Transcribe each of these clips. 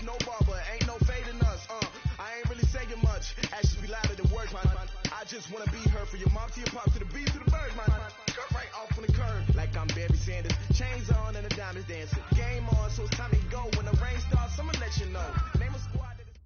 no barber, ain't no fading us. I ain't really saying much. Actions be louder than words, man. I just wanna be heard from your mom to your pop to the beat to the birds, man. Cut right off on the curb, like I'm Barry Sanders. Chains on and the diamonds dancing. Game on, so it's time to go. When the rain starts, I'ma let you know. Name a squad that is...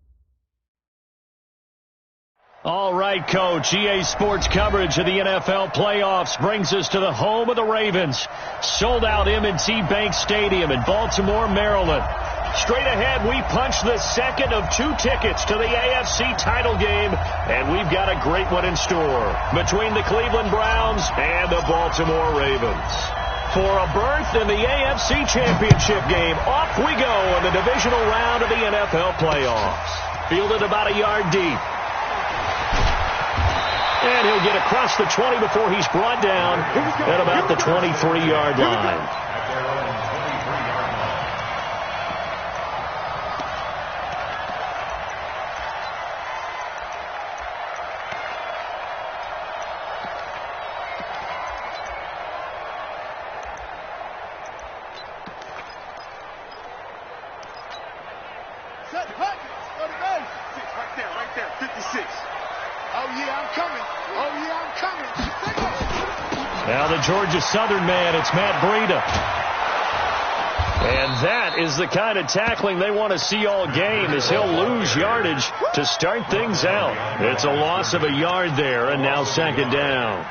All right, Coach. EA Sports coverage of the NFL playoffs brings us to the home of the Ravens. Sold out M&T Bank Stadium in Baltimore, Maryland. Straight ahead, we punch the second of 2 tickets to the AFC title game, and we've got a great one in store between the Cleveland Browns and the Baltimore Ravens. For a berth in the AFC Championship game, off we go in the divisional round of the NFL playoffs. Fielded about a yard deep. And he'll get across the 20 before he's brought down at about the 23-yard line. Right there, 56. Oh, yeah, I'm coming. Now the Georgia Southern man, it's Matt Breida. And that is the kind of tackling they want to see all game, as he'll lose yardage to start things out. It's a loss of a yard there, and now second down.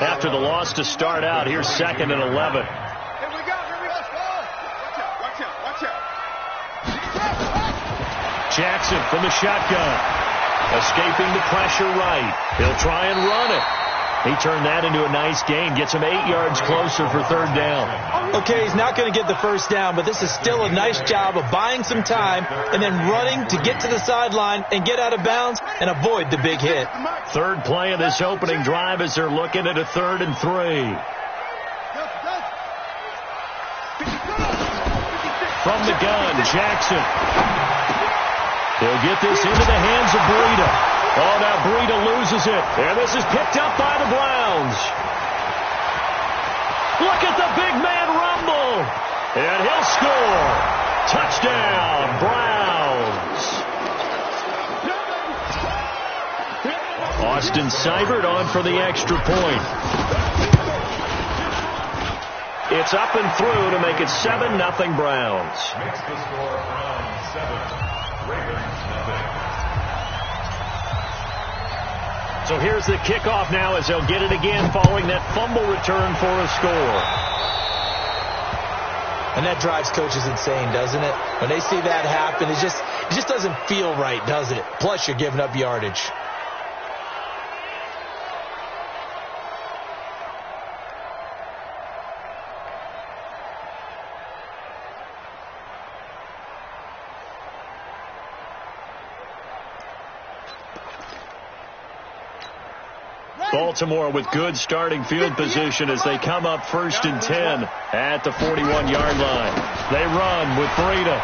After the loss to start out, here's 2nd and 11. Here we go. Watch out. Jackson from the shotgun. Escaping the pressure right. He'll try and run it. He turned that into a nice gain. Gets him 8 yards closer for 3rd down. Okay, he's not going to get the first down, but this is still a nice job of buying some time and then running to get to the sideline and get out of bounds and avoid the big hit. 3rd play of this opening drive as they're looking at a 3rd and 3. From the gun, Jackson. He'll get this into the hands of Breida. Oh, now Breida loses it. And this is picked up by the Browns. Look at the big man rumble. And he'll score. Touchdown, Browns. Austin Seibert on for the extra point. It's up and through to make it 7-0 Browns. Makes the score Browns 7. So here's the kickoff now as they'll get it again following that fumble return for a score. And that drives coaches insane, doesn't it? When they see that happen, it just doesn't feel right, does it? Plus, you're giving up yardage. Baltimore with good starting field position as they come up 1st and 10 at the 41-yard line. They run with Breida.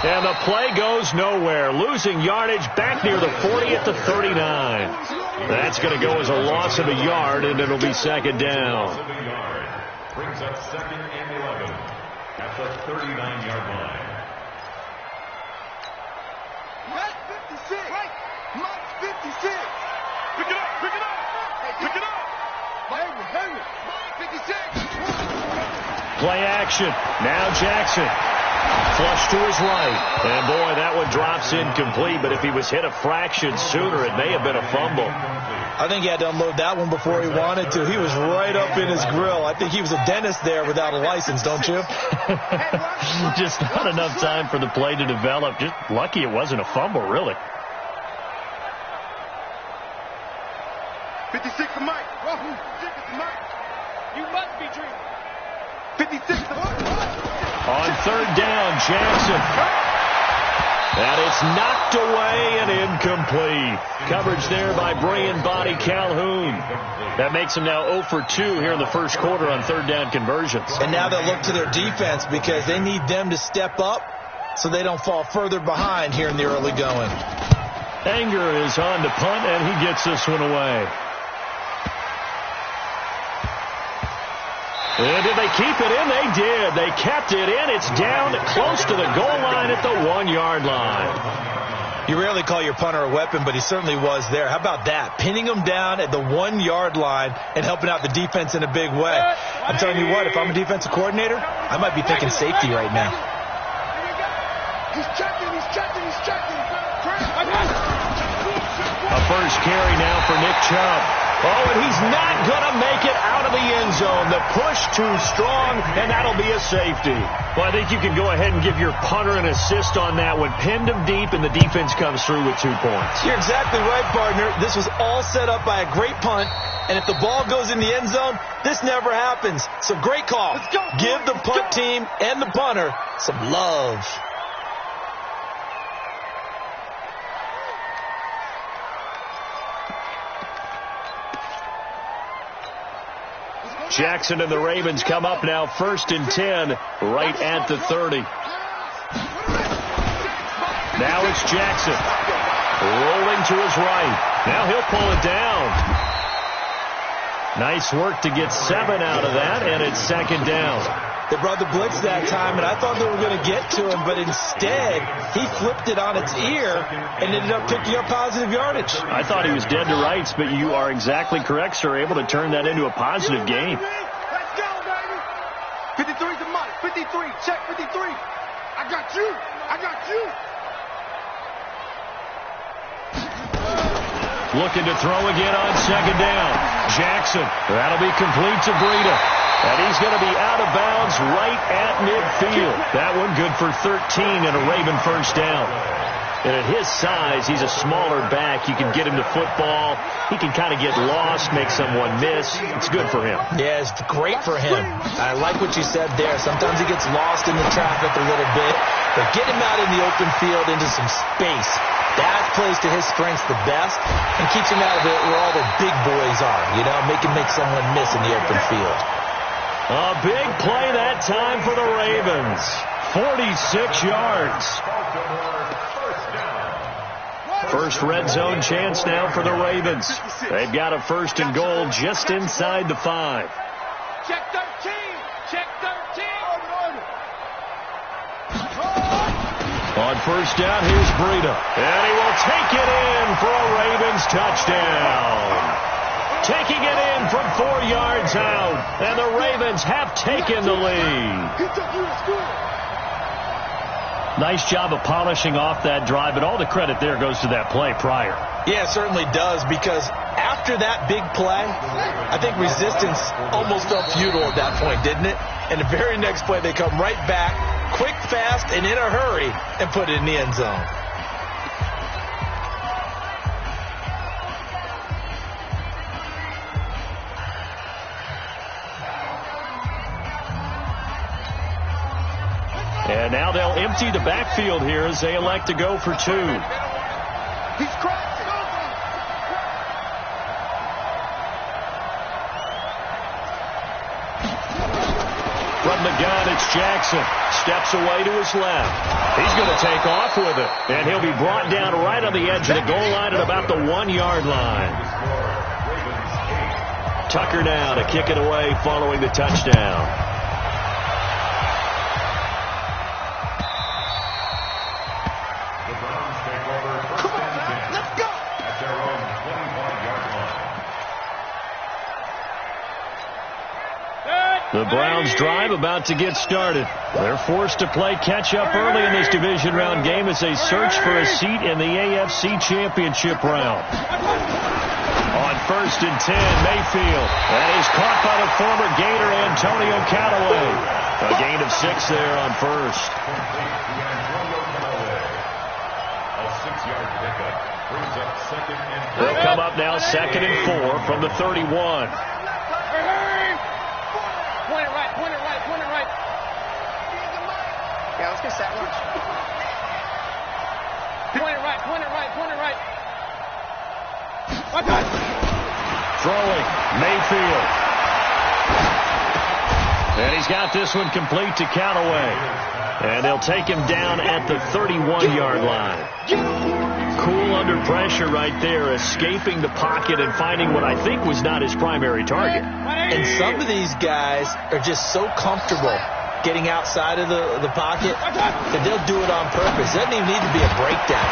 And the play goes nowhere. Losing yardage back near the 40 at the 39. That's going to go as a loss of a yard, and it'll be 2nd down. Brings up 2nd and 11 at the 39-yard line. Mike 56. Mike 56. Pick it up. Mike 56. Play action. Now Jackson. Flush to his right. And, boy, that one drops incomplete. But if he was hit a fraction sooner, it may have been a fumble. I think he had to unload that one before he wanted to. He was right up in his grill. I think he was a dentist there without a license, don't you? Just not enough time for the play to develop. Just lucky it wasn't a fumble, really. 56 for Mike. 56 for Mike. You must be dreaming. 56 for Mike. On 3rd down, Jackson. And it's knocked away and incomplete. Coverage there by Brian Body Calhoun. That makes him now 0 for 2 here in the first quarter on 3rd down conversions. And now they'll look to their defense because they need them to step up so they don't fall further behind here in the early going. Anger is on to punt, and he gets this one away. And did they keep it in? They did. They kept it in. It's down close to the goal line at the 1-yard line. You rarely call your punter a weapon, but he certainly was there. How about that? Pinning him down at the 1-yard line and helping out the defense in a big way. I'm telling you what, if I'm a defensive coordinator, I might be thinking safety right now. He's checking. A first carry now for Nick Chubb. Oh, and he's not going to make it out of the end zone. The push too strong, and that'll be a safety. Well, I think you can go ahead and give your punter an assist on that one. Pinned him deep, and the defense comes through with 2 points. You're exactly right, partner. This was all set up by a great punt, and if the ball goes in the end zone, this never happens. So great call. Let's go. Give the punt team and the punter some love. Jackson and the Ravens come up now 1st and 10 right at the 30. Now it's Jackson rolling to his right. Now he'll pull it down. Nice work to get 7 out of that, and it's 2nd down. They brought the blitz that time, and I thought they were going to get to him, but instead he flipped it on its ear and ended up picking up positive yardage. I thought he was dead to rights, but you are exactly correct, sir. Able to turn that into a positive game. Let's go, baby. 53 to Mike. 53. Check 53. I got you. Looking to throw again on 2nd down. Jackson. That'll be complete to Breida. And he's going to be out of bounds right at midfield. That one good for 13 and a Raven first down. And at his size, he's a smaller back. You can get him to football. He can kind of get lost, make someone miss. It's good for him. Yeah, it's great for him. I like what you said there. Sometimes he gets lost in the traffic a little bit. But get him out in the open field into some space. That plays to his strengths the best and keeps him out of it where all the big boys are. You know, make someone miss in the open field. A big play that time for the Ravens. 46 yards. First red zone chance now for the Ravens. They've got a 1st and goal just inside the 5. Check 13. On 1st down, here's Breida. And he will take it in for a Ravens touchdown. Taking it in from 4 yards out. And the Ravens have taken the lead. He took you to school. Nice job of polishing off that drive, but all the credit there goes to that play prior. Yeah, it certainly does, because after that big play, I think resistance almost felt futile at that point, didn't it? And the very next play, they come right back, quick, fast, and in a hurry, and put it in the end zone. And now they'll empty the backfield here as they elect to go for 2. He's cracked. From the gun, it's Jackson. Steps away to his left. He's going to take off with it. And he'll be brought down right on the edge of the goal line at about the 1-yard line. Tucker now to kick it away following the touchdown. The Browns drive about to get started. They're forced to play catch-up early in this division round game as they search for a seat in the AFC Championship round. On 1st and 10, Mayfield. That is caught by the former Gator Antonio Callaway. A gain of 6 there on 1st. A 6-yard pickup brings up 2nd and 4. They'll come up now 2nd and 4 from the 31. Point it right. Yeah, let's get set. Watch. Point it right. Watch out. Throwing, Mayfield. And he's got this one complete to Callaway. And they'll take him down at the 31-yard line. Cool under pressure right there, escaping the pocket and finding what I think was not his primary target. And some of these guys are just so comfortable getting outside of the pocket that they'll do it on purpose. It doesn't even need to be a breakdown.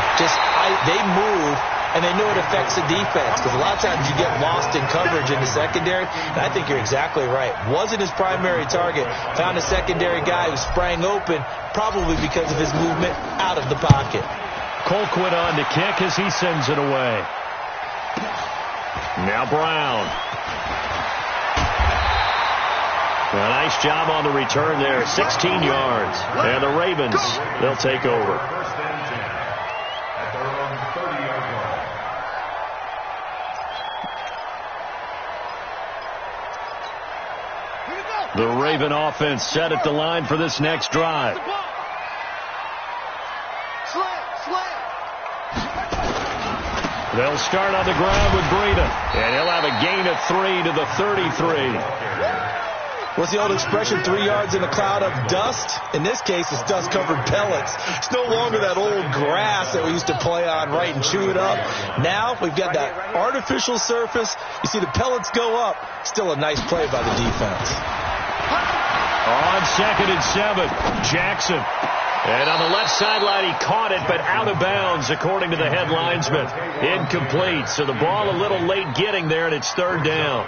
They move, and they know it affects the defense, because a lot of times you get lost in coverage in the secondary, and I think you're exactly right. Wasn't his primary target. Found a secondary guy who sprang open, probably because of his movement out of the pocket. Colquitt on to kick as he sends it away. Now Brown. A nice job on the return there. 16 yards. And the Ravens, they'll take over. First and 10 at their own 30-yard line. The Raven offense set at the line for this next drive. They'll start on the ground with Breida, and he'll have a gain of 3 to the 33. What's the old expression, 3 yards in a cloud of dust? In this case, it's dust-covered pellets. It's no longer that old grass that we used to play on, right, and chew it up. Now we've got that artificial surface. You see the pellets go up. Still a nice play by the defense. On 2nd and 7, Jackson. And on the left sideline, he caught it, but out of bounds, according to the head linesman. Incomplete. So the ball a little late getting there, and it's 3rd down.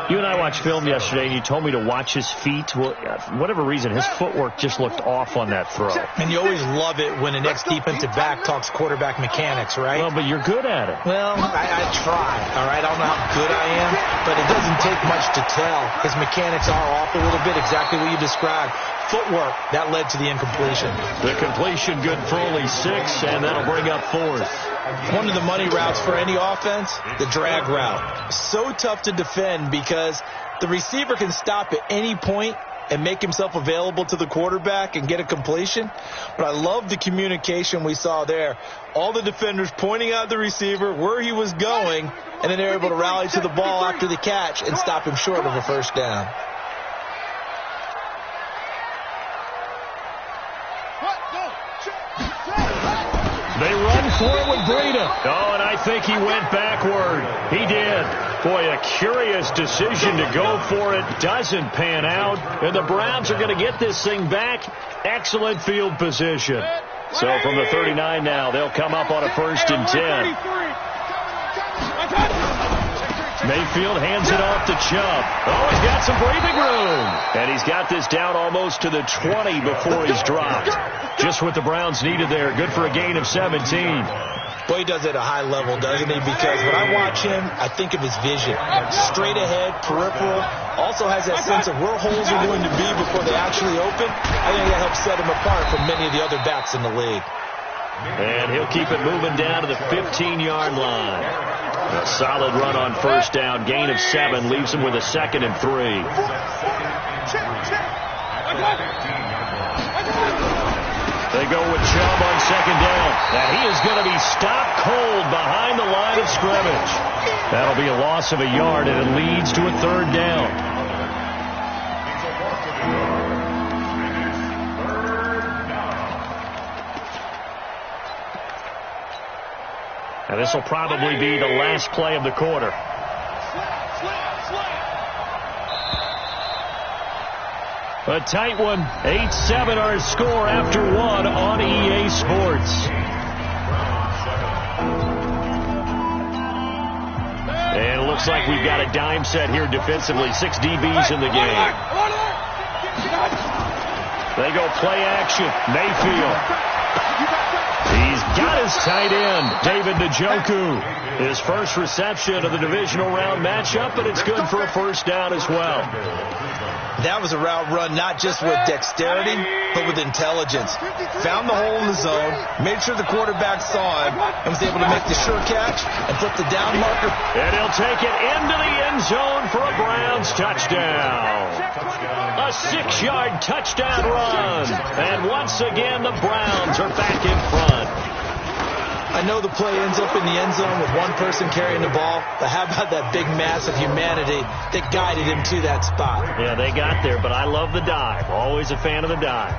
You and I watched film yesterday, and you told me to watch his feet. Well, for whatever reason, his footwork just looked off on that throw. And you always love it when the next defensive back talks quarterback mechanics, right? Well, but you're good at it. Well, I try, all right? I don't know how good I am, but it doesn't take much to tell. His mechanics are off a little bit, exactly what you described. Footwork, that led to the incompletion. The completion good for only 6, and that'll bring up 4th. One of the money routes for any offense, the drag route. So tough to defend because the receiver can stop at any point and make himself available to the quarterback and get a completion. But I love the communication we saw there. All the defenders pointing out the receiver, where he was going, and then they're able to rally to the ball after the catch and stop him short of a first down. They run for it with Breida. Oh, and I think he went backward. He did. Boy, a curious decision to go for it. Doesn't pan out. And the Browns are going to get this thing back. Excellent field position. So from the 39 now, they'll come up on a 1st and 10. Mayfield hands it off to Chubb. Oh, he's got some breathing room. And he's got this down almost to the 20 before he's dropped. Just what the Browns needed there. Good for a gain of 17. Boy, he does it at a high level, doesn't he? Because when I watch him, I think of his vision. Straight ahead, peripheral. Also has that sense of where holes are going to be before they actually open. I think that helps set him apart from many of the other backs in the league. And he'll keep it moving down to the 15-yard line. A solid run on 1st down. Gain of 7 leaves him with a 2nd and 3. They go with Chubb on 2nd down. And he is going to be stopped cold behind the line of scrimmage. That'll be a loss of a yard, and it leads to a 3rd down. And this will probably be the last play of the quarter. A tight one. 8-7 our score after 1 on EA Sports. And it looks like we've got a dime set here defensively. 6 DBs in the game. They go play action. Mayfield. He's got his tight end, David Njoku. His first reception of the divisional round matchup, but it's good for a 1st down as well. That was a route run not just with dexterity, but with intelligence. Found the hole in the zone, made sure the quarterback saw him, and was able to make the sure catch and flip the down marker. And he'll take it into the end zone for a Browns touchdown. A 6-yard touchdown run. And once again, the Browns are back in front. I know the play ends up in the end zone with one person carrying the ball, but how about that big mass of humanity that guided him to that spot? Yeah, they got there, but I love the dive. Always a fan of the dive.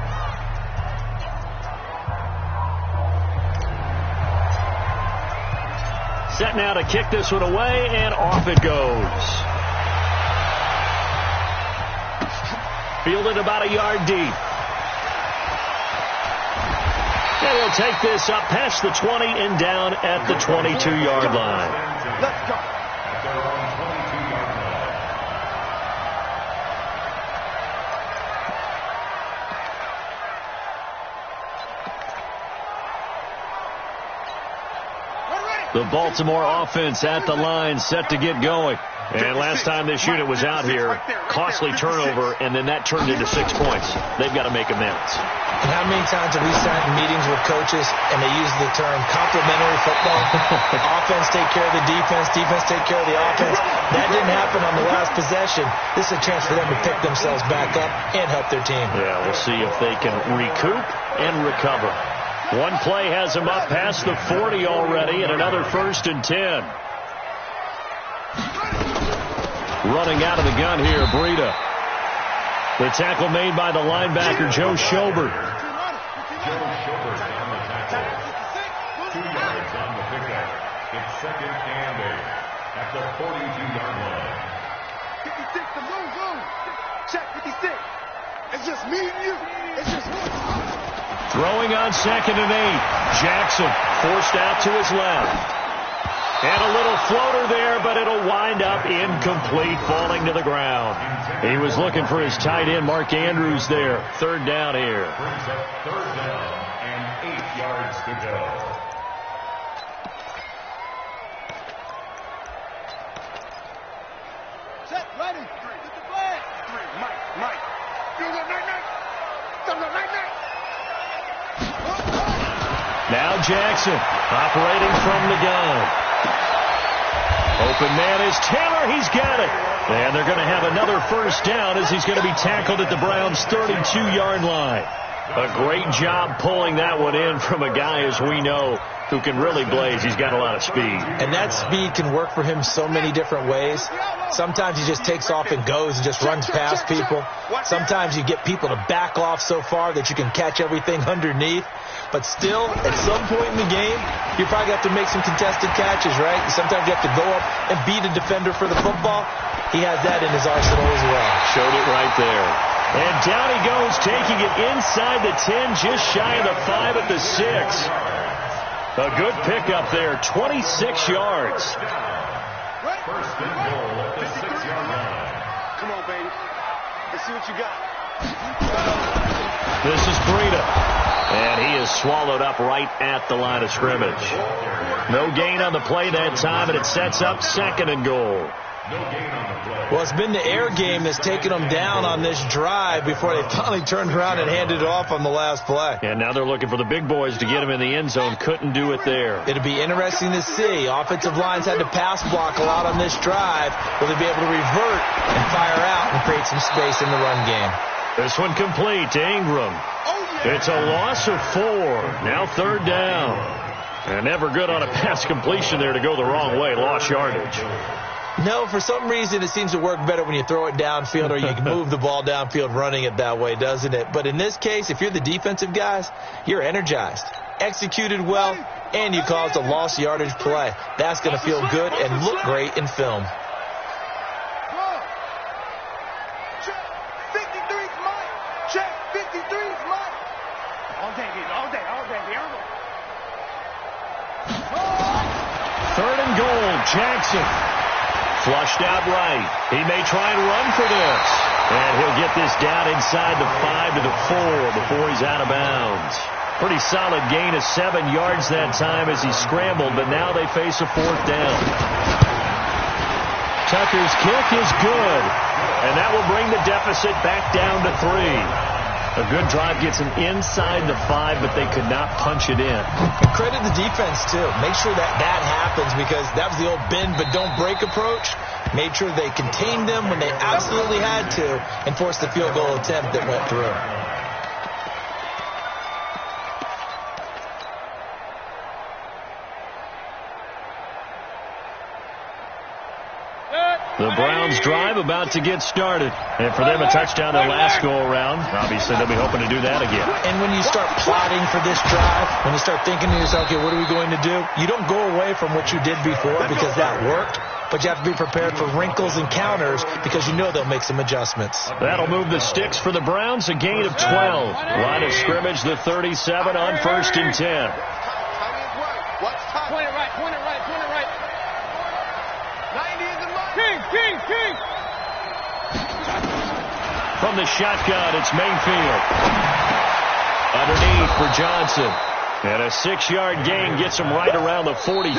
Set now to kick this one away, and off it goes. Fielded about a yard deep. And he'll take this up past the 20 and down at the 22-yard line. Let's go. The Baltimore offense at the line, set to get going. And last time this unit was out here, costly turnover, and then that turned into 6 points. They've got to make amends. And how many times have we sat in meetings with coaches and they use the term complementary football? Offense take care of the defense, defense take care of the offense. That didn't happen on the last possession. This is a chance for them to pick themselves back up and help their team. Yeah, we'll see if they can recoup and recover. One play has him up past the 40 already, and another 1st and 10. Running out of the gun here, Breida. The tackle made by the linebacker, Joe Schobert. Joe Schobert on the tackle. 2 yards on the pickup. It's 2nd and 8 at the 42-yard line. 56, the room. Check 56. It's just me and you. It's just one. Throwing on 2nd and 8. Jackson forced out to his left. And a little floater there, but it'll wind up incomplete, falling to the ground. He was looking for his tight end, Mark Andrews, there. 3rd down here. Brings up 3rd down and 8 yards to go. Set, ready. Get the flag. Mike. Go, night. Now Jackson operating from the gun. Open man is Taylor. He's got it. And they're going to have another 1st down as he's going to be tackled at the Browns' 32-yard line. A great job pulling that one in from a guy, as we know, who can really blaze. He's got a lot of speed. And that speed can work for him so many different ways. Sometimes he just takes off and goes and just runs past people. Sometimes you get people to back off so far that you can catch everything underneath. But still, at some point in the game, you probably have to make some contested catches, right? Sometimes you have to go up and beat a defender for the football. He has that in his arsenal as well. Showed it right there. And down he goes, taking it inside the 10, just shy of the 5 at the 6. A good pickup there, 26 yards. 1st and goal at the 6-yard line. Come on, baby. Let's see what you got. This is Breida. And he is swallowed up right at the line of scrimmage. No gain on the play that time, and it sets up 2nd and goal. No gain on the play. Well, it's been the air game that's taken them down on this drive before they finally turned around and handed it off on the last play. And now they're looking for the big boys to get him in the end zone. Couldn't do it there. It'll be interesting to see. Offensive lines had to pass block a lot on this drive. Will they be able to revert and fire out and create some space in the run game? This one complete to Ingram. It's a loss of 4. Now 3rd down. And never good on a pass completion there to go the wrong way. Lost yardage. No, for some reason it seems to work better when you throw it downfield or you can move the ball downfield running it that way, doesn't it? But in this case, if you're the defensive guys, you're energized, executed well, and you caused a lost yardage play. That's going to feel good and look great in film. Check 53's Mike. Check 53's Mike. All day. Here we go. 3rd and goal, Jackson. Flushed out right. He may try and run for this. And he'll get this down inside the 5 to the 4 before he's out of bounds. Pretty solid gain of 7 yards that time as he scrambled, but now they face a 4th down. Tucker's kick is good, and that will bring the deficit back down to 3. A good drive gets him inside the 5, but they could not punch it in. And credit the defense, too. Make sure that happens because that was the old bend but don't break approach. Made sure they contained them when they absolutely had to and forced the field goal attempt that went through. Good. The Browns drive about to get started. And for them, a touchdown their last go-around. Obviously, they'll be hoping to do that again. And when you start plotting for this drive, when you start thinking to yourself, okay, what are we going to do? You don't go away from what you did before because that worked. But you have to be prepared for wrinkles and counters because you know they'll make some adjustments. That'll move the sticks for the Browns, a gain of 12. Line of scrimmage, the 37 on 1st and 10. Point it right. 90 is the money. King. From the shotgun, it's Mayfield. Underneath for Johnson. And a 6-yard gain gets them right around the 43.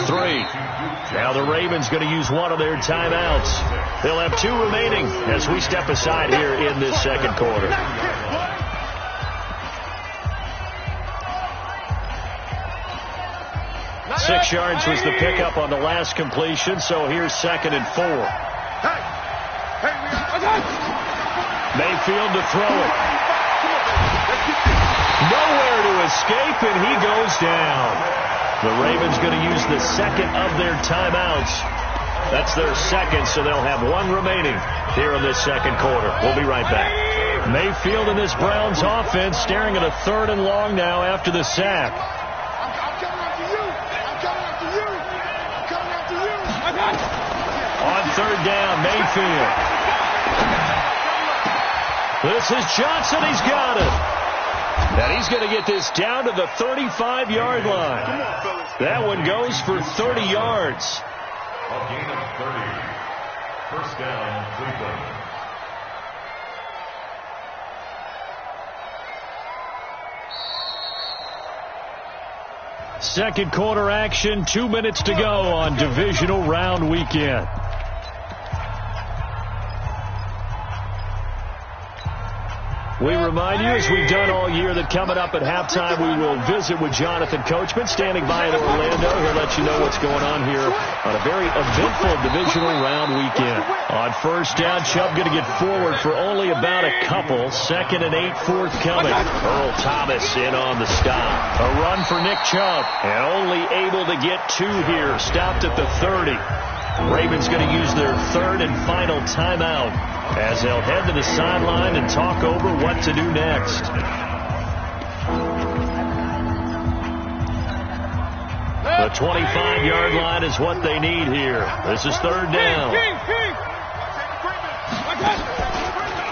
Now the Ravens going to use one of their timeouts. They'll have 2 remaining as we step aside here in this second quarter. Six yards was the pickup on the last completion, so here's 2nd and 4. Mayfield to throw it. Nowhere to escape, and he goes down. The Ravens going to use the 2nd of their timeouts. That's their 2nd, so they'll have 1 remaining here in this second quarter. We'll be right back. Mayfield in this Browns offense staring at a 3rd and long now after the sack. On 3rd down, Mayfield. This is Johnson. He's got it. And he's going to get this down to the 35-yard line. That one goes for 30 yards. A gain of 30. 1st down, Cleveland. Second quarter action, 2 minutes to go on divisional round weekend. We remind you, as we've done all year, that coming up at halftime, we will visit with Jonathan Coachman, standing by in Orlando. He'll let you know what's going on here on a very eventful divisional round weekend. On 1st down, Chubb going to get forward for only about a couple. 2nd and 8 forthcoming. Earl Thomas in on the stop. A run for Nick Chubb, and only able to get 2 here. Stopped at the 30. Ravens going to use their 3rd and final timeout as they'll head to the sideline and talk over what to do next. The 25-yard line is what they need here. This is 3rd down.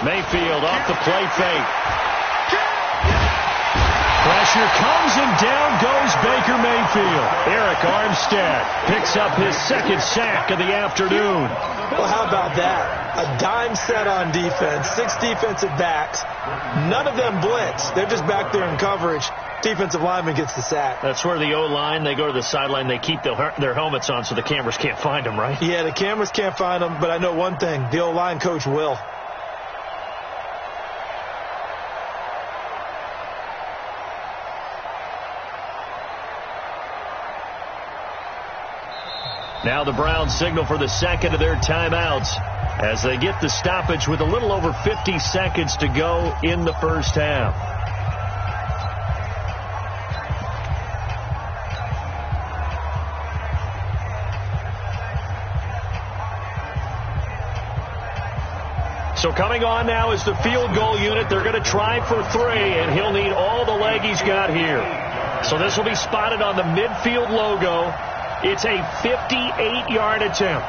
Mayfield off the play fake. Pressure comes, and down goes Baker Mayfield. Eric Armstead picks up his 2nd sack of the afternoon. Well, how about that? A dime set on defense, 6 defensive backs. None of them blitz. They're just back there in coverage. Defensive lineman gets the sack. That's where the O-line, they go to the sideline, they keep their helmets on so the cameras can't find them, right? Yeah, the cameras can't find them, but I know one thing. The O-line coach will. Now the Browns signal for the 2nd of their timeouts as they get the stoppage with a little over 50 seconds to go in the 1st half. So coming on now is the field goal unit. They're going to try for 3, and he'll need all the leg he's got here. So this will be spotted on the midfield logo. It's a 58-yard attempt.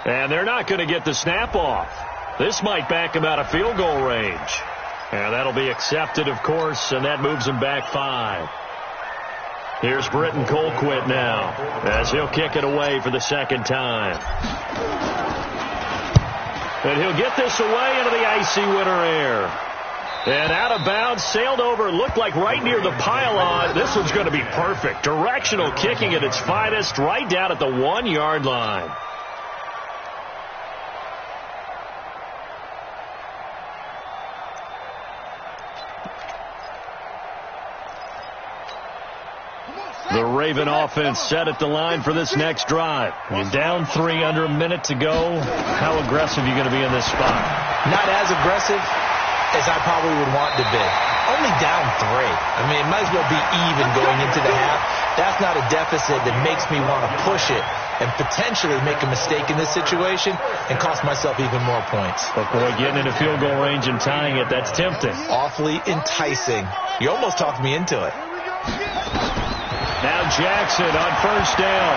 And they're not going to get the snap off. This might back him out of field goal range. And that'll be accepted, of course, and that moves him back 5. Here's Britton Colquitt now as he'll kick it away for the 2nd time. And he'll get this away into the icy winter air. And out of bounds, sailed over, looked like right near the pylon. This one's going to be perfect. Directional kicking at its finest, right down at the 1-yard line. The Raven offense set at the line for this next drive. You're down 3, under a minute to go. How aggressive are you going to be in this spot? Not as aggressive as I probably would want to be. Only down 3. I mean, it might as well be even going into the half. That's not a deficit that makes me want to push it and potentially make a mistake in this situation and cost myself even more points. But boy, getting into field goal range and tying it, that's tempting. Awfully enticing. You almost talked me into it. Now Jackson on first down.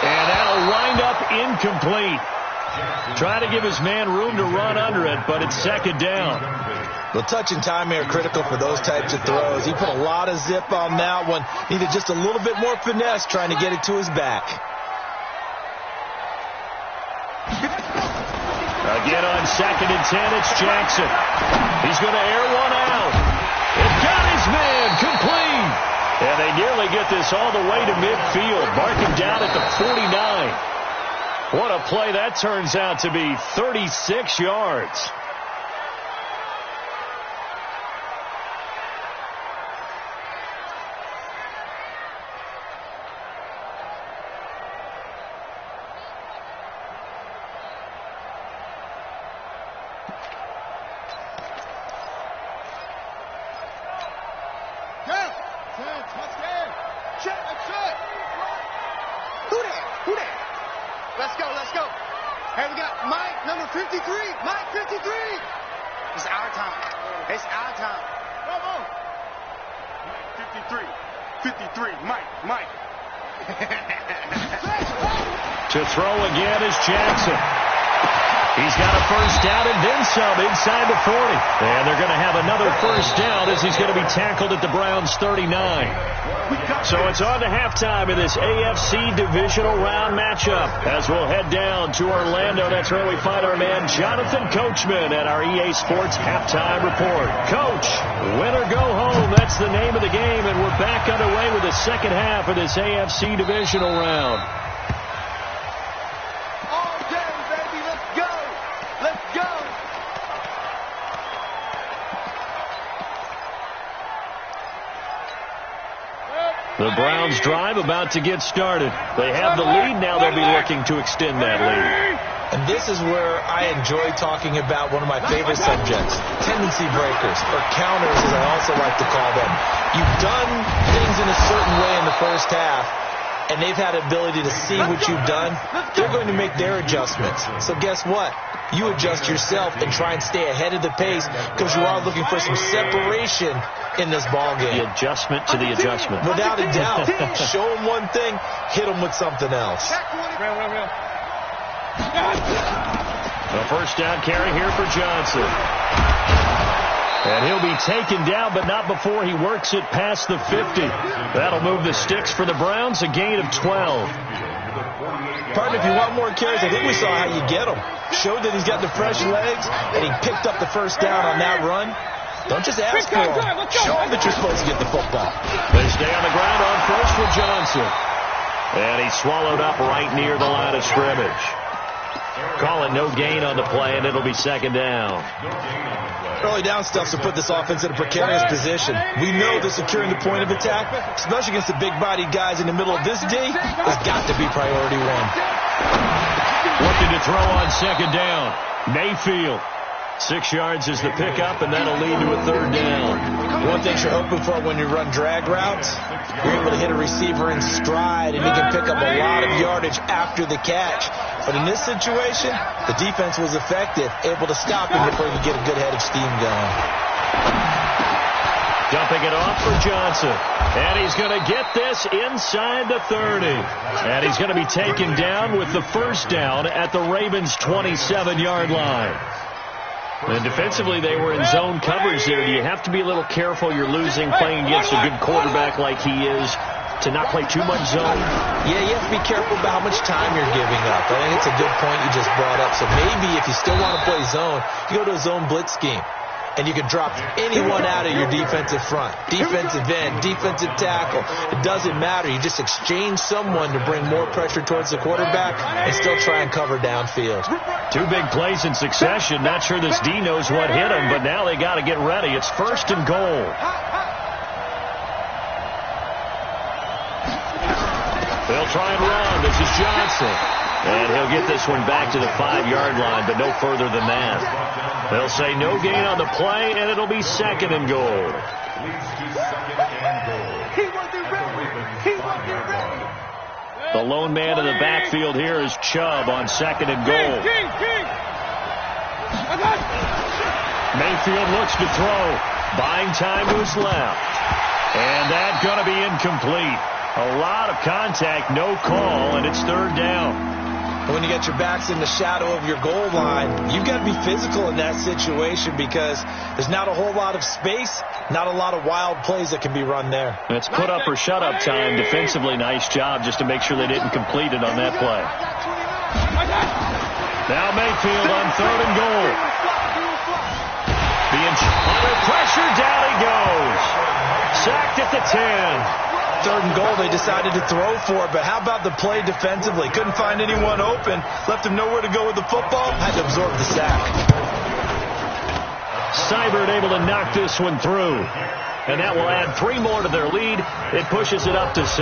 And that'll wind up incomplete. Trying to give his man room to run under it, but it's second down. The touch and timing are critical for those types of throws. He put a lot of zip on that one. Needed just a little bit more finesse trying to get it to his back. Again on 2nd and 10, it's Jackson. He's going to air one out. It got his man complete. And they nearly get this all the way to midfield. Mark him down at the 49. What a play that turns out to be, 36 yards. Let's go. Hey, we got Mike, number 53. Mike, 53. It's our time. It's our time. Come on. 53. Mike. To throw again is Jackson. He's got a first down and then some inside the 40. And they're going to have another first down as he's going to be tackled at the Browns' 39. So it's on to halftime in this AFC divisional round matchup as we'll head down to Orlando. That's where we find our man Jonathan Coachman at our EA Sports Halftime Report. Coach, win or go home, that's the name of the game, and we're back underway with the second half of this AFC divisional round. The Browns drive about to get started. They have the lead. Now they'll be looking to extend that lead. And this is where I enjoy talking about one of my favorite subjects, tendency breakers, or counters as I also like to call them. You've done things in a certain way in the first half, and they've had the ability to see what you've done. They're going to make their adjustments. So guess what? You adjust yourself and try and stay ahead of the pace because you are looking for some separation in this ball game. The adjustment to the adjustment. Without a doubt. Show them one thing, hit them with something else. The first down carry here for Johnson. And he'll be taken down, but not before he works it past the 50. That'll move the sticks for the Browns, a gain of 12. Partner, if you want more carries, I think we saw how you get them. Showed that he's got the fresh legs, and he picked up the first down on that run. Don't just ask for him. Show him that you're supposed to get the football. They stay on the ground on first with Johnson. And he's swallowed up right near the line of scrimmage. Call it no gain on the play, and it'll be second down. Early down stuff to put this offense in a precarious position. We know that securing the point of attack, especially against the big-bodied guys in the middle of this day, has got to be priority one. Looking to throw on second down. Mayfield. 6 yards is the pickup, and that'll lead to a third down. One thing you're hoping for when you run drag routes, you're able to hit a receiver in stride, and he can pick up a lot of yardage after the catch. But in this situation, the defense was effective, able to stop him before he could get a good head of steam going. Dumping it off for Johnson. And he's going to get this inside the 30. And he's going to be taken down with the first down at the Ravens' 27-yard line. And defensively, they were in zone coverage there. Do you have to be a little careful? You're losing playing against a good quarterback like he is to not play too much zone? Yeah, you have to be careful about how much time you're giving up. I think it's a good point you just brought up. So maybe if you still want to play zone, you go to a zone blitz scheme. And you can drop anyone out of your defensive front. Defensive end, defensive tackle. It doesn't matter. You just exchange someone to bring more pressure towards the quarterback and still try and cover downfield. 2 big plays in succession. Not sure this D knows what hit him, but now they got to get ready. It's first and goal. They'll try and run. This is Johnson. And he'll get this one back to the 5-yard line, but no further than that. They'll say no gain on the play, and it'll be 2nd and goal. The lone man in the backfield here is Chubb on 2nd and goal. Mayfield looks to throw. Buying time to his left. And that's going to be incomplete. A lot of contact, no call, and it's 3rd down. When you get your backs in the shadow of your goal line, you've got to be physical in that situation because there's not a whole lot of space, not a lot of wild plays that can be run there. It's put up or shut up time. Defensively, nice job just to make sure they didn't complete it on that play. Now Mayfield on 3rd and goal. Being under pressure, down he goes. Sacked at the 10. 3rd and goal, they decided to throw for it, but how about the play defensively? Couldn't find anyone open, left him nowhere to go with the football, had to absorb the sack. Seibert able to knock this one through, and that will add 3 more to their lead. It pushes it up to 6.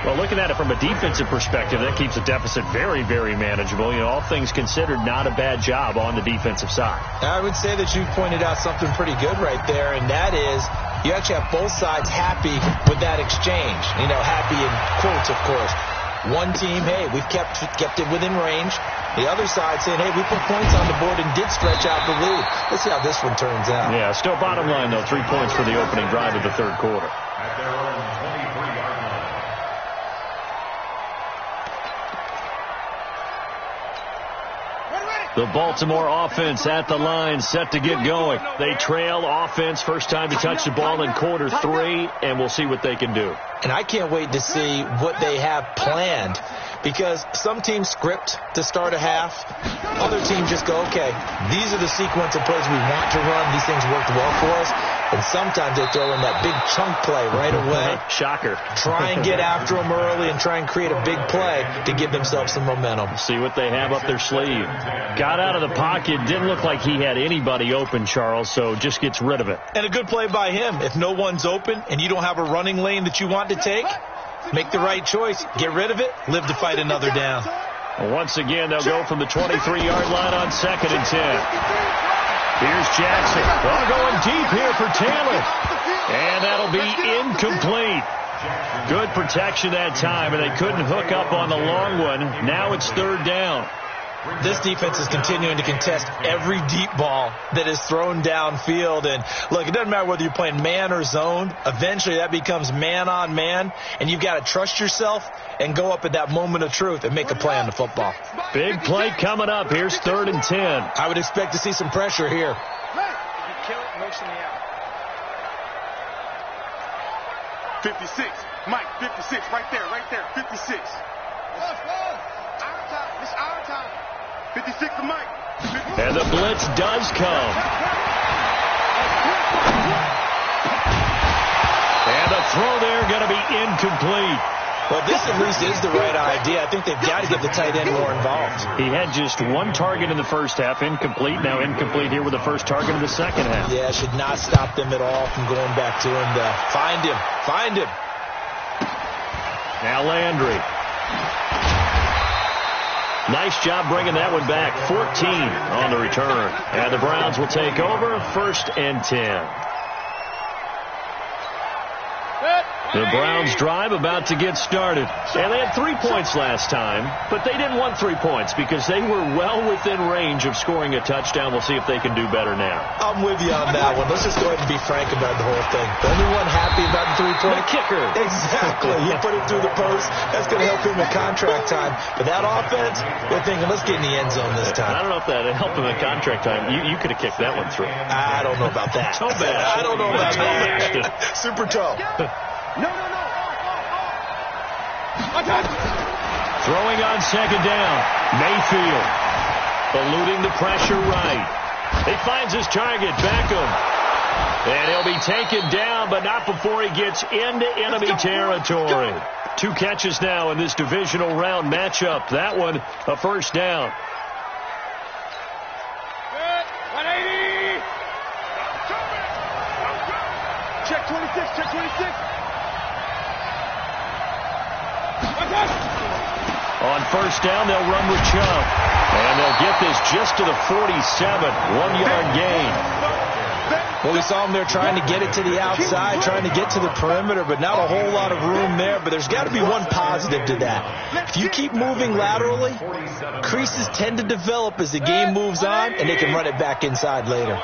Well, looking at it from a defensive perspective, that keeps the deficit very, very manageable. You know, all things considered, not a bad job on the defensive side. I would say that you pointed out something pretty good right there, and that is you actually have both sides happy with that exchange. You know, happy in quotes, of course. One team, hey, we've kept it within range. The other side saying, hey, we put points on the board and did stretch out the lead. Let's see how this one turns out. Yeah, still bottom line, though, 3 points for the opening drive of the 3rd quarter. At their own 23-yard line. The Baltimore offense at the line, set to get going. They trail offense, first time to touch the ball in quarter 3, and we'll see what they can do. And I can't wait to see what they have planned, because some teams script to start a half. Other teams just go, okay, these are the sequence of plays we want to run. These things worked well for us. And sometimes they throw in that big chunk play right away. Shocker. Try and get after them early and try and create a big play to give themselves some momentum. See what they have up their sleeve. Got out of the pocket. Didn't look like he had anybody open, Charles, so just gets rid of it. And a good play by him. If no one's open and you don't have a running lane that you want to take, make the right choice. Get rid of it. Live to fight another down. Once again, they'll go from the 23-yard line on 2nd and 10. Here's Jackson. Well, going deep here for Taylor. And that'll be incomplete. Good protection that time, and they couldn't hook up on the long one. Now it's 3rd down. This defense is continuing to contest every deep ball that is thrown downfield. And, look, it doesn't matter whether you're playing man or zone. Eventually that becomes man on man, and you've got to trust yourself and go up at that moment of truth and make a play on the football. Big play coming up. Here's 3rd and 10. I would expect to see some pressure here. You kill it, motion me out. 56. Mike, 56. Right there. 56. Our time. It's our time. 56 to Mike. 56. And the blitz does come. And the throw there going to be incomplete. Well, this at least is the right idea. I think they've got to get the tight end more involved. He had just 1 target in the first half, incomplete. Now incomplete here with the first target in the second half. Yeah, should not stop them at all from going back to him to find him. Now Landry. Nice job bringing that one back. 14 on the return. And the Browns will take over, 1st and 10. The Browns drive about to get started. And they had 3 points last time, but they didn't want 3 points because they were well within range of scoring a touchdown. We'll see if they can do better now. I'm with you on that one. Let's just go ahead and be frank about the whole thing. The only one happy about the 3-point kicker. Exactly. You put it through the post. That's going to help him at contract time. But that offense, they're thinking, let's get in the end zone this time. I don't know if that helped him at contract time. You could have kicked that one through. I don't know about that. Toe bash. I don't know about that. Super toe. No. Throwing on 2nd down. Mayfield eluding the pressure right. He finds his target, Beckham. And he'll be taken down, but not before he gets into enemy territory. 2 catches now in this divisional round matchup. That one, a 1st down. 180. Check 26. On first down, they'll run with Chubb. And they'll get this just to the 47. 1-yard gain. Well, we saw them there trying to get it to the outside, trying to get to the perimeter, but not a whole lot of room there. But there's got to be one positive to that. If you keep moving laterally, creases tend to develop as the game moves on, and they can run it back inside later.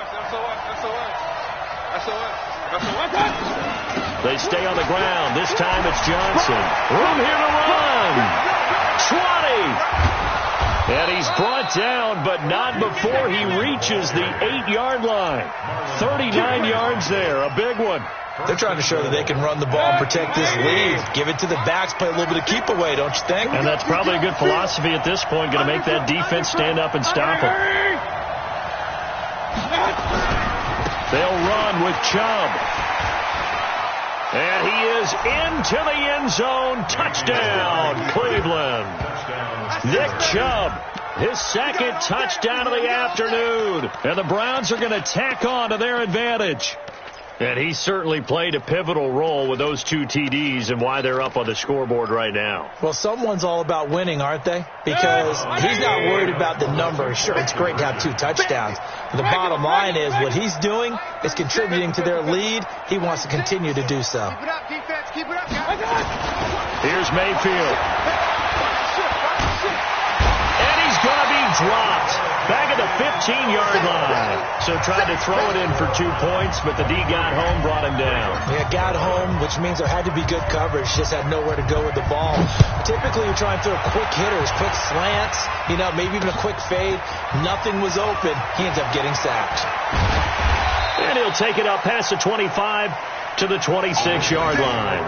They stay on the ground. This time it's Johnson. Room here to run. 20. And he's brought down, but not before he reaches the 8-yard line. 39 yards there, a big one. They're trying to show that they can run the ball and protect this lead. Give it to the backs, play a little bit of keep away, don't you think? And that's probably a good philosophy at this point, going to make that defense stand up and stop him. They'll run with Chubb. And he is into the end zone. Touchdown, Cleveland. Nick Chubb, his second touchdown of the afternoon. And the Browns are going to tack on to their advantage. And he certainly played a pivotal role with those 2 TDs and why they're up on the scoreboard right now. Well, someone's all about winning, aren't they? Because he's not worried about the number. Sure, it's great to have 2 touchdowns. But the bottom line is what he's doing is contributing to their lead. He wants to continue to do so. Keep it up, defense. Keep it up, guys. Here's Mayfield. And he's going to be dropped back at the 15-yard line. So tried to throw it in for 2 points, but the D got home, brought him down. Yeah, got home, which means there had to be good coverage. Just had nowhere to go with the ball. Typically, you're trying to throw quick hitters, quick slants, maybe even a quick fade. Nothing was open. He ends up getting sacked. And he'll take it up past the 25 to the 26-yard line.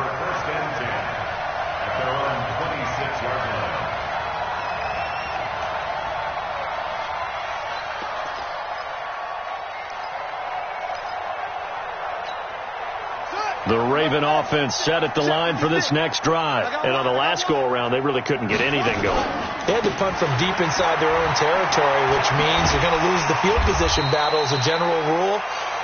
The Raven offense set at the line for this next drive. And on the last go-around, they really couldn't get anything going. They had to punt from deep inside their own territory, which means you're going to lose the field position battle as a general rule.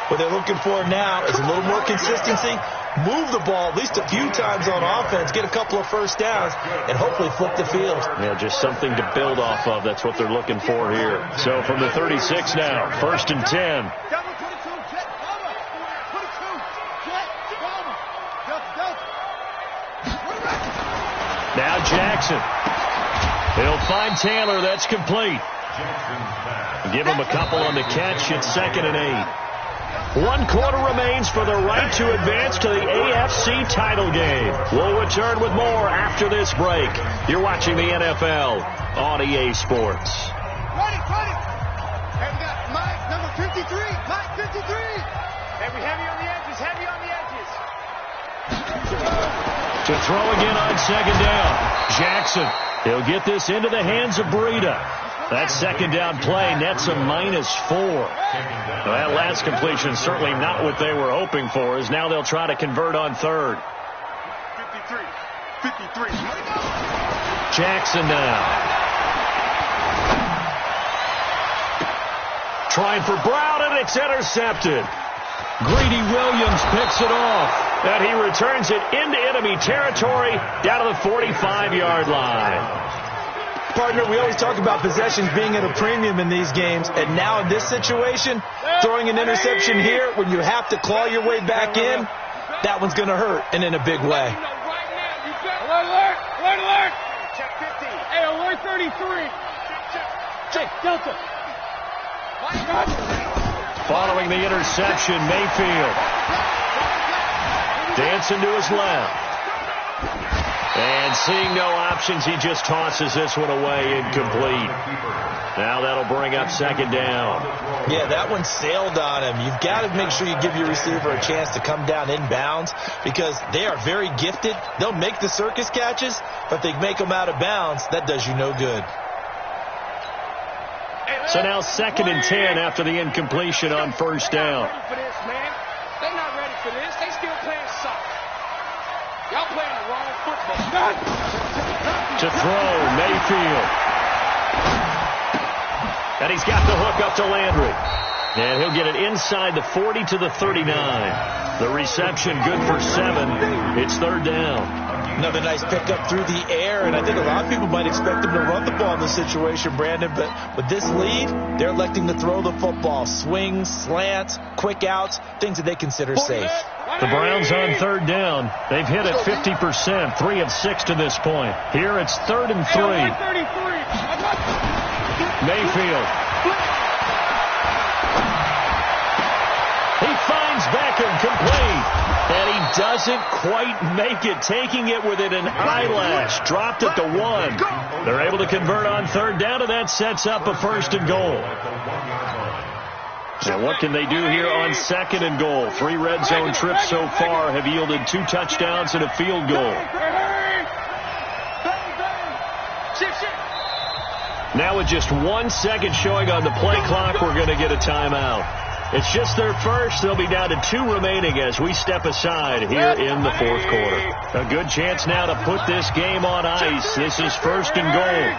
What they're looking for now is a little more consistency. Move the ball at least a few times on offense, get a couple of first downs, and hopefully flip the field. Yeah, just something to build off of. That's what they're looking for here. So from the 36 now, 1st and 10. Now Jackson. He'll find Taylor. That's complete. Give him a couple on the catch. It's 2nd and 8. 1 quarter remains for the right to advance to the AFC title game. We'll return with more after this break. You're watching the NFL on EA Sports. Ready. Hey, we got Mike, number 53. Mike, 53. Heavy on the edges. Heavy on the edges. To throw again on 2nd down. Jackson. He'll get this into the hands of Breida. That 2nd down play nets a -4. That last completion certainly not what they were hoping for, as now they'll try to convert on 3rd. 53. Jackson now. Trying for Brown, and it's intercepted. Greedy Williams picks it off. And he returns it into enemy territory down to the 45-yard line. Partner, we always talk about possessions being at a premium in these games. And now in this situation, throwing an interception here when you have to claw your way back in, that one's going to hurt, and in a big way. Alert! Check 50. Hey, alert 33. Check Delta. Following the interception, Mayfield. Dancing to his left. And seeing no options, he just tosses this one away, incomplete. Now that'll bring up 2nd down. Yeah, that one sailed on him. You've got to make sure you give your receiver a chance to come down inbounds because they are very gifted. They'll make the circus catches, but they make them out of bounds. That does you no good. So now 2nd and 10 after the incompletion on 1st down. They're not ready for this. They still playing soccer. Y'all playing the wrong football. To throw, Mayfield. And he's got the hook up to Landry. And he'll get it inside the 40 to the 39. The reception good for 7. It's 3rd down. Another nice pickup through the air, and I think a lot of people might expect them to run the ball in this situation, Brandon, but with this lead, they're electing to throw the football. Swings, slants, quick outs, things that they consider safe. The Browns on third down. They've hit it 50%, 3 of 6 to this point. Here it's 3rd and 3. Mayfield. He finds Beckham complete. And he doesn't quite make it, taking it within an eyelash. Dropped it to 1. They're able to convert on third down, and that sets up a 1st and goal. Now what can they do here on 2nd and goal? 3 red zone trips so far have yielded 2 touchdowns and a field goal. Now with just 1 second showing on the play clock, we're going to get a timeout. It's just their first. They'll be down to 2 remaining as we step aside here in the 4th quarter. A good chance now to put this game on ice. This is 1st and goal.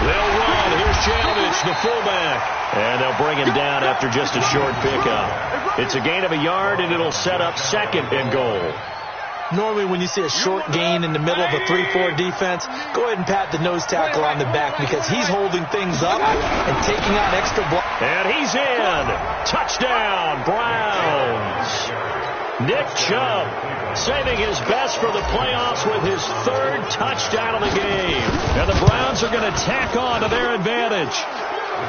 They'll run. Here's Janovich, the fullback. And they'll bring him down after just a short pickup. It's a gain of a yard, and it'll set up 2nd and goal. Normally when you see a short gain in the middle of a 3-4 defense, go ahead and pat the nose tackle on the back because he's holding things up and taking on extra blocks. And he's in. Touchdown, Browns. Nick Chubb saving his best for the playoffs with his 3rd touchdown of the game. And the Browns are going to tack on to their advantage.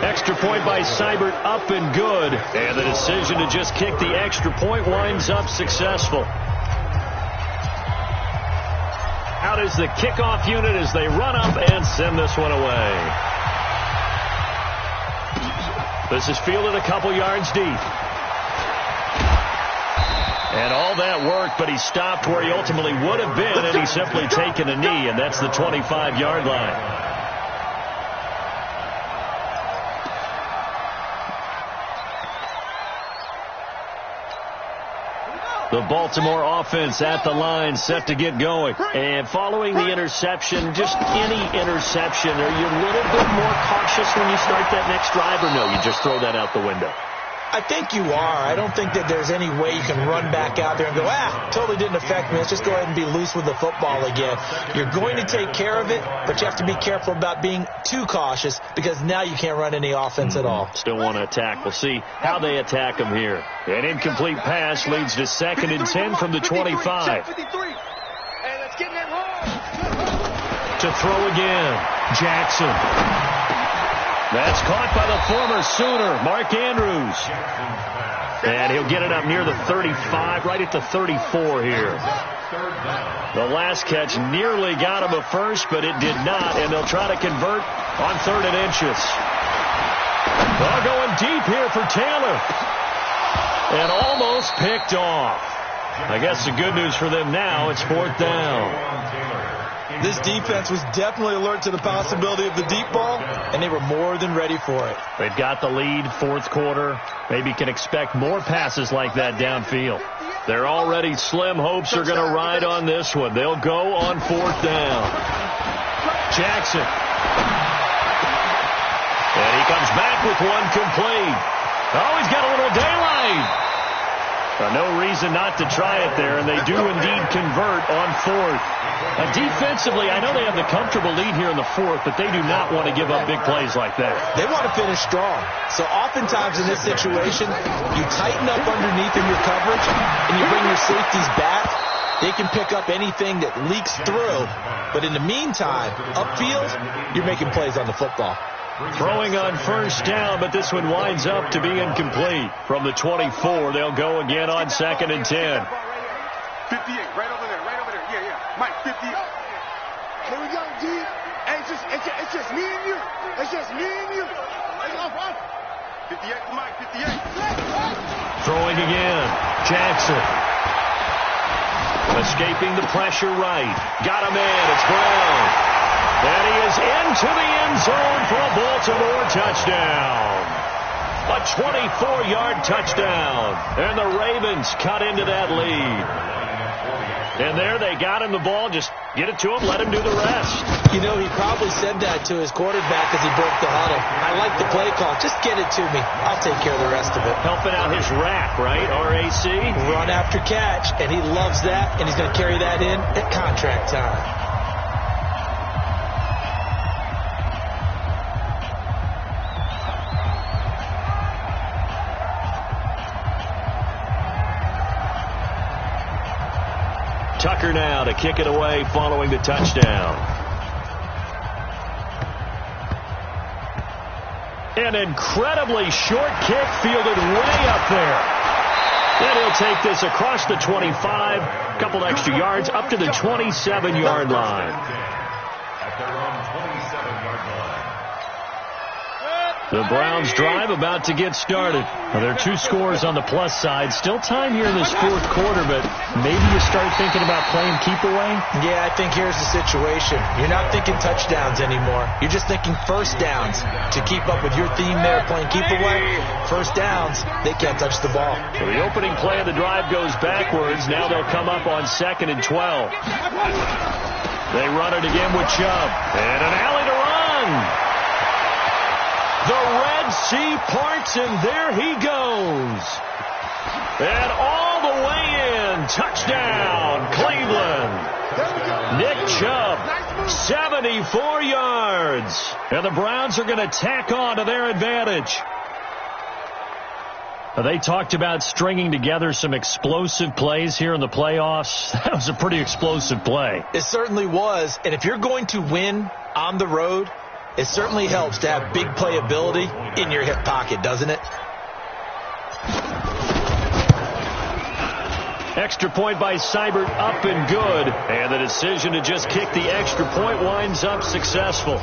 Extra point by Seibert up and good. And the decision to just kick the extra point winds up successful. Out is the kickoff unit as they run up and send this one away. This is fielded a couple yards deep. And all that work, but he stopped where he ultimately would have been, and he's simply taken a knee, and that's the 25-yard line. The Baltimore offense at the line, set to get going. And following the interception, just any interception, are you a little bit more cautious when you start that next drive, or no, you just throw that out the window? I think you are. I don't think that there's any way you can run back out there and go, totally didn't affect me. Let's just go ahead and be loose with the football again. You're going to take care of it, but you have to be careful about being too cautious because now you can't run any offense at all. Still want to attack. We'll see how they attack them here. An incomplete pass leads to 2nd and 10 from the 25. To throw again, Jackson. That's caught by the former Sooner, Mark Andrews. And he'll get it up near the 35, right at the 34 here. The last catch nearly got him a first, but it did not, and they'll try to convert on 3rd and inches. Well, going deep here for Taylor. And almost picked off. I guess the good news for them now, it's 4th down. This defense was definitely alert to the possibility of the deep ball, and they were more than ready for it. They've got the lead, 4th quarter. Maybe can expect more passes like that downfield. They're already slim hopes are going to ride on this one. They'll go on 4th down. Jackson. And he comes back with one complete. Oh, he's got a little daylight. No reason not to try it there, and they do indeed convert on 4th. Defensively, I know they have the comfortable lead here in the 4th, but they do not want to give up big plays like that. They want to finish strong. So oftentimes in this situation, you tighten up underneath in your coverage, and you bring your safeties back. They can pick up anything that leaks through. But in the meantime, upfield, you're making plays on the football. Throwing on 1st down, but this one winds up to be incomplete. From the 24, they'll go again on 2nd and 10. 58, right over there, Yeah. Mike, 58. Here we go, G. Hey, it's just me and you. It's just me and you. 58 to Mike, 58. Throwing again. Jackson. Escaping the pressure right. Got him in. It's Brown. And he is into the end zone for a Baltimore touchdown. A 24-yard touchdown. And the Ravens cut into that lead. And there they got him the ball. Just get it to him, let him do the rest. You know, he probably said that to his quarterback as he broke the huddle. I like the play call. Just get it to me. I'll take care of the rest of it. Helping out his rack, right? RAC. Run after catch, and he loves that, and he's going to carry that in at contract time. Tucker now to kick it away following the touchdown. An incredibly short kick fielded way up there. And he'll take this across the 25, a couple extra yards, up to the 27-yard line. At their own 27-yard line. The Browns drive about to get started. Well, there are two scores on the plus side. Still time here in this fourth quarter, but maybe you start thinking about playing keep away? Yeah, I think here's the situation. You're not thinking touchdowns anymore. You're just thinking first downs. To keep up with your theme there, playing keep away, first downs, they can't touch the ball. So the opening play of the drive goes backwards. Now they'll come up on 2nd and 12. They run it again with Chubb. And an alley to run. The Red Sea parts, and there he goes. And all the way in. Touchdown, Cleveland. Nick Chubb, 74 yards. And the Browns are going to tack on to their advantage. They talked about stringing together some explosive plays here in the playoffs. That was a pretty explosive play. It certainly was. And if you're going to win on the road, it certainly helps to have big playability in your hip pocket, doesn't it? Extra point by Seibert, up and good. And the decision to just kick the extra point winds up successful.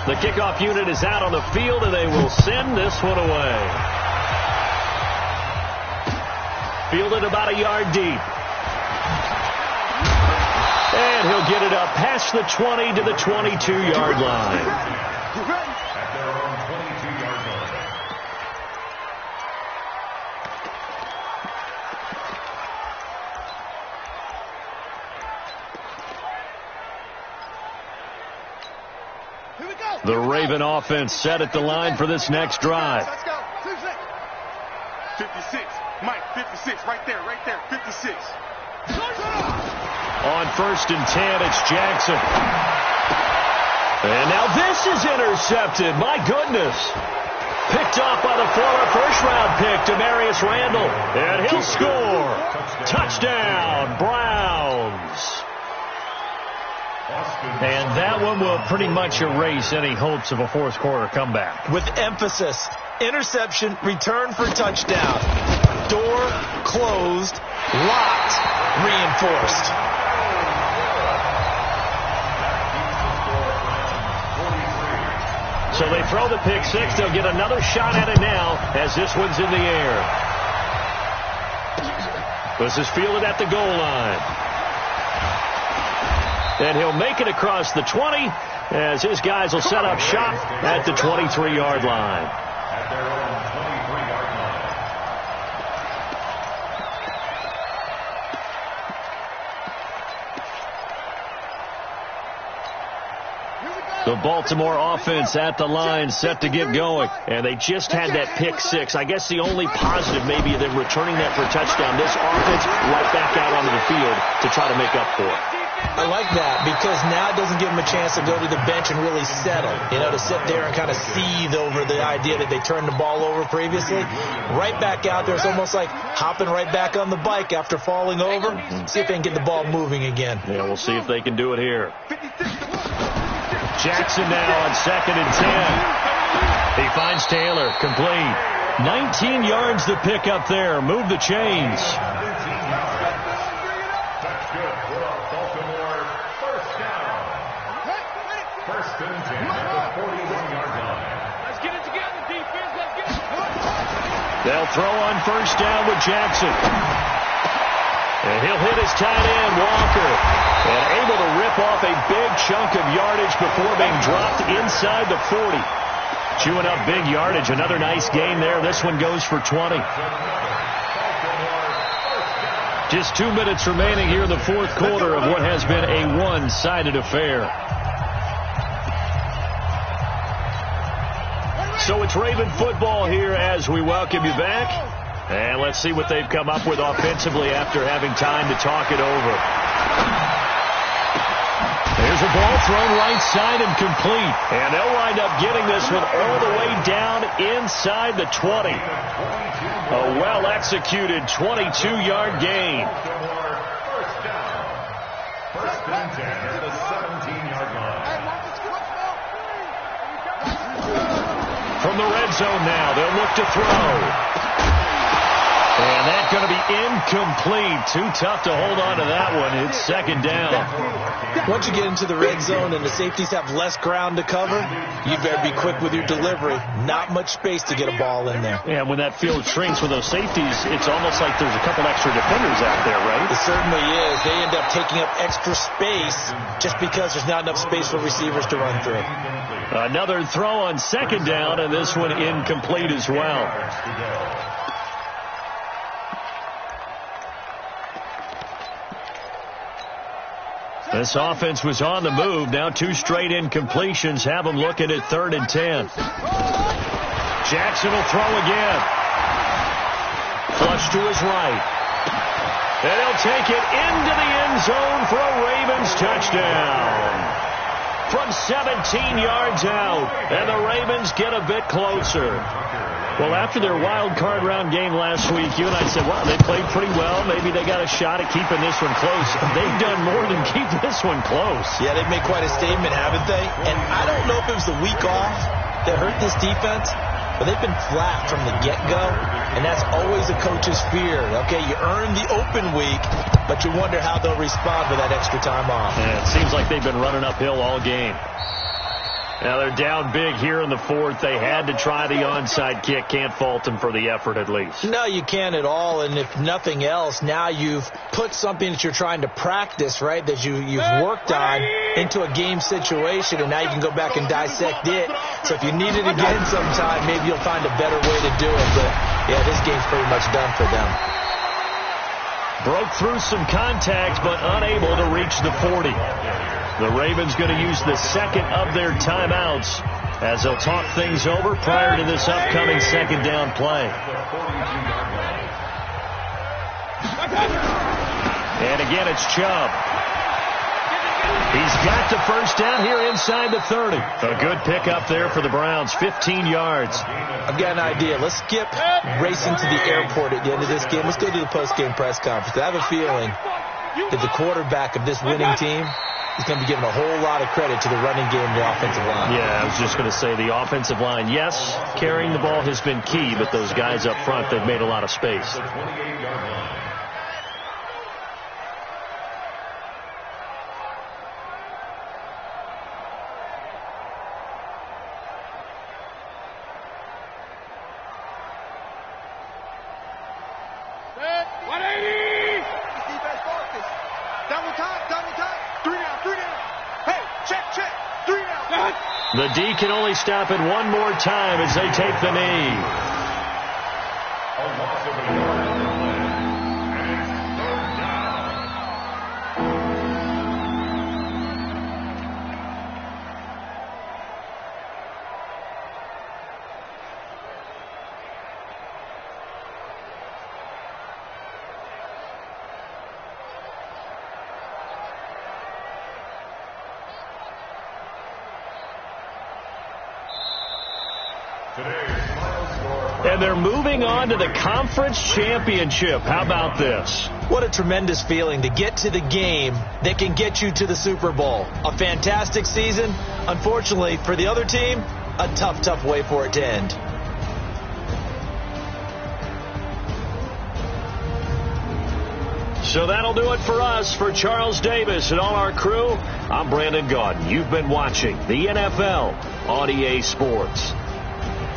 The kickoff unit is out on the field, and they will send this one away. Fielded about a yard deep. And he'll get it up past the 20 to the 22-yard line. At their own 22-yard line. The Raven offense set at the line for this next drive. Let's go. 56. Mike, 56. Right there. 56. On 1st and 10, it's Jackson. And now this is intercepted. My goodness. Picked off by the former first-round pick, Demarius Randall. And he'll score. Touchdown, Browns. And that one will pretty much erase any hopes of a fourth quarter comeback. With emphasis, interception, return for touchdown. Door closed, locked, reinforced. So they throw the pick six. They'll get another shot at it now as this one's in the air. This is fielded at the goal line. And he'll make it across the 20 as his guys will set up shop at the 23-yard line. At their own 23-yard line. The Baltimore offense at the line set to get going. And they just had that pick six. I guess the only positive maybe of them returning that for a touchdown. This offense right back out onto the field to try to make up for it. I like that because now it doesn't give them a chance to go to the bench and really settle. You know, to sit there and kind of seethe over the idea that they turned the ball over previously. Right back out there. It's almost like hopping right back on the bike after falling over. See if they can get the ball moving again. Yeah, we'll see if they can do it here. Jackson now on 2nd and 10. He finds Taylor, complete. 19 yards to pick up there. Move the chains. That's good for a Baltimore first down. 1st and 10 at the 41-yard line. Let's get it together, defense. Let's get it. They'll throw on 1st down with Jackson. And he'll hit his tight end, Walker. And able to rip off a big chunk of yardage before being dropped inside the 40. Chewing up big yardage. Another nice gain there. This one goes for 20. Just 2 minutes remaining here in the fourth quarter of what has been a one-sided affair. So it's Raven football here as we welcome you back. And let's see what they've come up with offensively after having time to talk it over. There's a ball thrown right side and complete. And they'll wind up getting this one all the way down inside the 20. A well-executed 22-yard gain. First and 10 at the 17-yard line. From the red zone now, they'll look to throw. And that's going to be incomplete. Too tough to hold on to that one. It's second down. Once you get into the red zone and the safeties have less ground to cover, you better be quick with your delivery. Not much space to get a ball in there. And when that field shrinks with those safeties, it's almost like there's a couple extra defenders out there, right? It certainly is. They end up taking up extra space just because there's not enough space for receivers to run through. Another throw on second down, and this one incomplete as well. This offense was on the move. Now 2 straight incompletions have them looking at 3rd and 10. Jackson will throw again. Flush to his right. And he'll take it into the end zone for a Ravens touchdown. From 17 yards out. And the Ravens get a bit closer. Well, after their wild card round game last week, you and I said, wow, they played pretty well. Maybe they got a shot at keeping this one close. They've done more than keep this one close. Yeah, they've made quite a statement, haven't they? And I don't know if it was the week off that hurt this defense, but they've been flat from the get-go, and that's always a coach's fear. Okay, you earn the open week, but you wonder how they'll respond with that extra time off. Yeah, it seems like they've been running uphill all game. Now they're down big here in the fourth. They had to try the onside kick. Can't fault them for the effort at least. No, you can't at all. And if nothing else, now you've put something that you're trying to practice, right, that you've worked on into a game situation, and now you can go back and dissect it. So if you need it again sometime, maybe you'll find a better way to do it. But, yeah, this game's pretty much done for them. Broke through some contact, but unable to reach the 40. The Ravens going to use the second of their timeouts as they'll talk things over prior to this upcoming second down play. And again, it's Chubb. He's got the first down here inside the 30. A good pickup there for the Browns, 15 yards. I've got an idea. Let's skip racing to the airport at the end of this game. Let's go to the post-game press conference. I have a feeling that the quarterback of this winning team is going to be given a whole lot of credit to the running game and the offensive line. Yeah, I was just going to say the offensive line, yes, carrying the ball has been key, but those guys up front, they've made a lot of space. The D can only stop it one more time as they take the knee. And they're moving on to the conference championship. How about this? What a tremendous feeling to get to the game that can get you to the Super Bowl. A fantastic season. Unfortunately, for the other team, a tough, tough way for it to end. So that'll do it for us. For Charles Davis and all our crew, I'm Brandon Gaudin. You've been watching the NFL on EA Sports.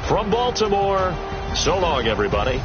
From Baltimore, so long, everybody.